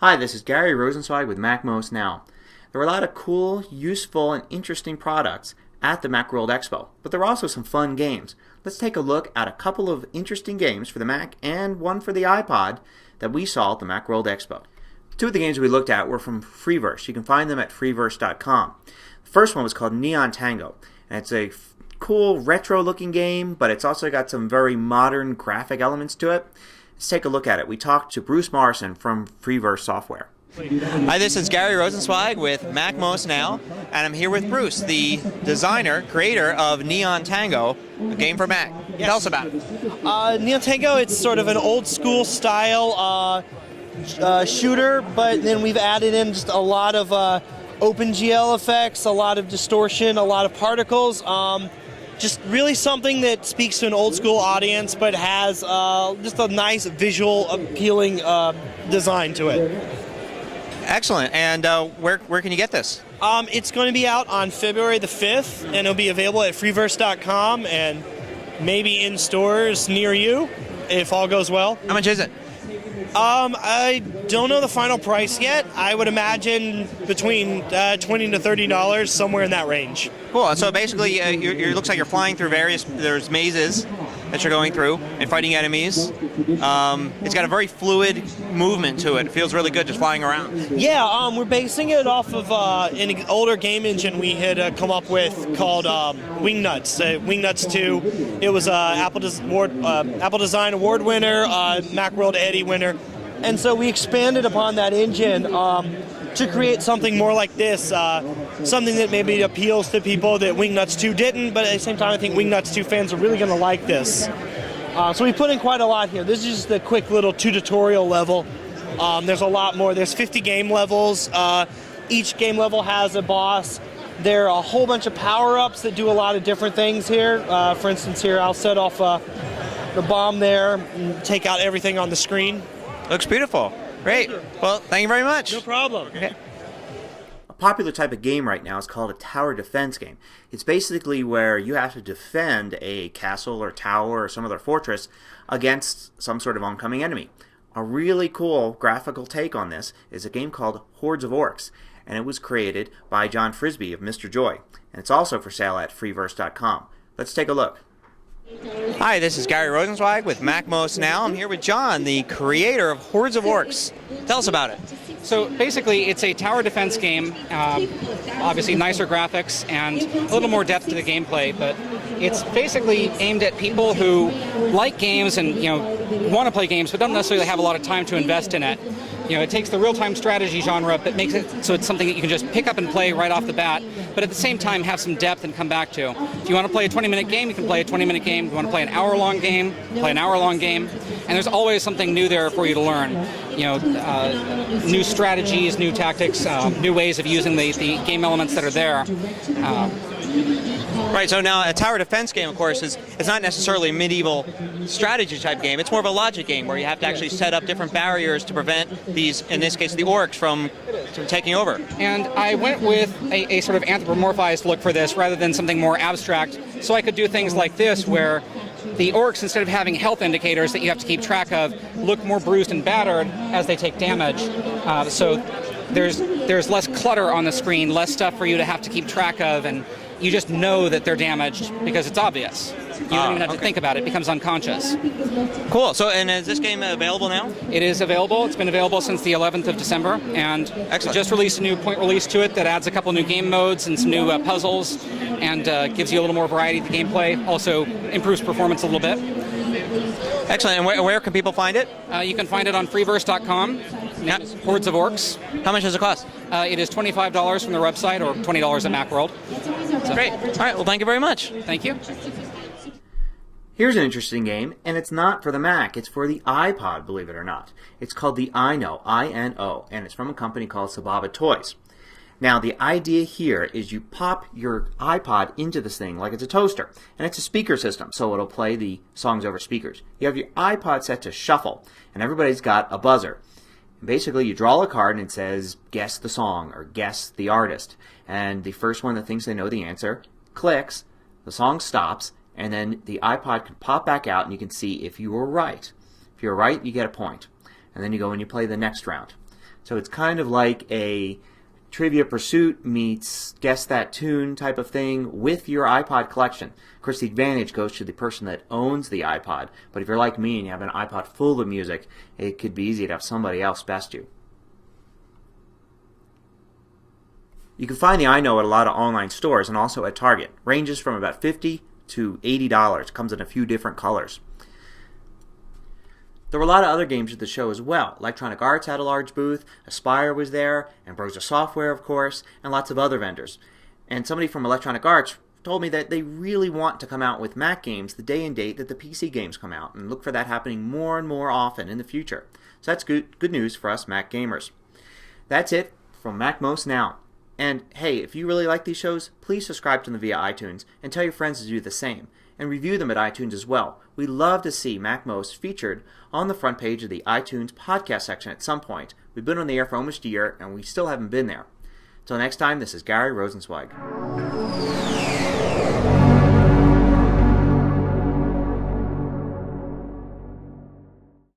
Hi, this is Gary Rosenzweig with MacMost Now. There were a lot of cool, useful, and interesting products at the MacWorld Expo, but there were also some fun games. Let's take a look at a couple of interesting games for the Mac and one for the iPod that we saw at the MacWorld Expo. Two of the games we looked at were from Freeverse. You can find them at freeverse.com. The first one was called Neon Tango, and it's a cool retro-looking game, but it's also got some very modern graphic elements to it. Let's take a look at it. We talked to Bruce Morrison from Freeverse Software. Hi, this is Gary Rosenzweig with MacMost Now, and I'm here with Bruce, the designer, creator of Neon Tango, a game for Mac. Yes. Tell us about it. Neon Tango, it's sort of an old school style shooter, but then we've added in just a lot of OpenGL effects, a lot of distortion, a lot of particles. Just really something that speaks to an old school audience, but has just a nice visual appealing design to it. Excellent. And where can you get this? It's going to be out on February the 5th, and it'll be available at freeverse.com and maybe in stores near you, if all goes well. How much is it? I don't know the final price yet. I would imagine between $20 to $30, somewhere in that range. Cool. So basically, it looks like you're flying through there's mazes that you're going through and fighting enemies. It's got a very fluid movement to it. It feels really good just flying around. Yeah, we're basing it off of an older game engine we had come up with called Wingnuts. Wingnuts 2. It was Apple Design Award winner, MacWorld Eddie winner. And so we expanded upon that engine to create something more like this, something that maybe appeals to people that Wingnuts 2 didn't, but at the same time I think Wingnuts 2 fans are really going to like this. So we put in quite a lot here. This is just a quick little tutorial level. There's a lot more. There's 50 game levels. Each game level has a boss. There are a whole bunch of power-ups that do a lot of different things here. For instance, here I'll set off the bomb there and take out everything on the screen. Looks beautiful. Great. Well, thank you very much. No problem. Okay. A popular type of game right now is called a tower defense game. It's basically where you have to defend a castle or tower or some other fortress against some sort of oncoming enemy. A really cool graphical take on this is a game called Hordes of Orcs, and it was created by John Frisbee of Mr. Joy, and it's also for sale at freeverse.com. Let's take a look. Hi, this is Gary Rosenzweig with MacMost Now. I'm here with John, the creator of Hordes of Orcs. Tell us about it. So basically, it's a tower defense game, obviously nicer graphics and a little more depth to the gameplay, but it's basically aimed at people who like games and want to play games but don't necessarily have a lot of time to invest in it. It takes the real-time strategy genre, but makes it so it's something that you can just pick up and play right off the bat, but at the same time have some depth and come back to. If you want to play a 20-minute game, you can play a 20-minute game. If you want to play an hour-long game, play an hour-long game. And there's always something new there for you to learn. New strategies, new tactics, new ways of using the game elements that are there. Right, so now a tower defense game, of course, it's not necessarily a medieval strategy type game. It's more of a logic game where you have to actually set up different barriers to prevent these, in this case, the orcs from taking over. And I went with a sort of anthropomorphized look for this rather than something more abstract, so I could do things like this where the orcs, instead of having health indicators that you have to keep track of, look more bruised and battered as they take damage. So there's less clutter on the screen, less stuff for you to have to keep track of, and you just know that they're damaged because it's obvious. You don't even have to think about it. It becomes unconscious. Cool. So, and is this game available now? It is available. It's been available since the 11th of December, and Excellent. Just released a new point release to it that adds a couple new game modes and some new puzzles, and gives you a little more variety to the gameplay. Also improves performance a little bit. Excellent. And where can people find it? You can find it on freeverse.com. Hordes of Orcs. How much does it cost? It is $25 from their website or $20 at MacWorld. So. Great. All right. Well, thank you very much. Thank you. Here's an interesting game, and it's not for the Mac, it's for the iPod, believe it or not. It's called the iKnow, I-N-O, and it's from a company called Sababa Toys. Now, the idea here is you pop your iPod into this thing like it's a toaster, and it's a speaker system, so it'll play the songs over speakers. You have your iPod set to shuffle, and everybody's got a buzzer. Basically, you draw a card and it says, guess the song or guess the artist. And the first one that thinks they know the answer clicks, the song stops, and then the iPod can pop back out and you can see if you were right. If you're right, you get a point. And then you go and you play the next round. So it's kind of like a Trivia Pursuit meets Guess That Tune type of thing with your iPod collection. Of course, the advantage goes to the person that owns the iPod, but if you're like me and you have an iPod full of music, it could be easy to have somebody else best you. You can find the I Know at a lot of online stores and also at Target. Ranges from about $50 to $80. Comes in a few different colors. There were a lot of other games at the show as well. Electronic Arts had a large booth, Aspire was there, Ambrosia Software, of course, and lots of other vendors. And somebody from Electronic Arts told me that they really want to come out with Mac games the day and date that the PC games come out, and look for that happening more and more often in the future. So that's good news for us Mac gamers. That's it from MacMost Now. And hey, if you really like these shows, please subscribe to them via iTunes and tell your friends to do the same. And review them at iTunes as well. We love to see MacMost featured on the front page of the iTunes podcast section at some point. We've been on the air for almost a year and we still haven't been there. Until next time, this is Gary Rosenzweig.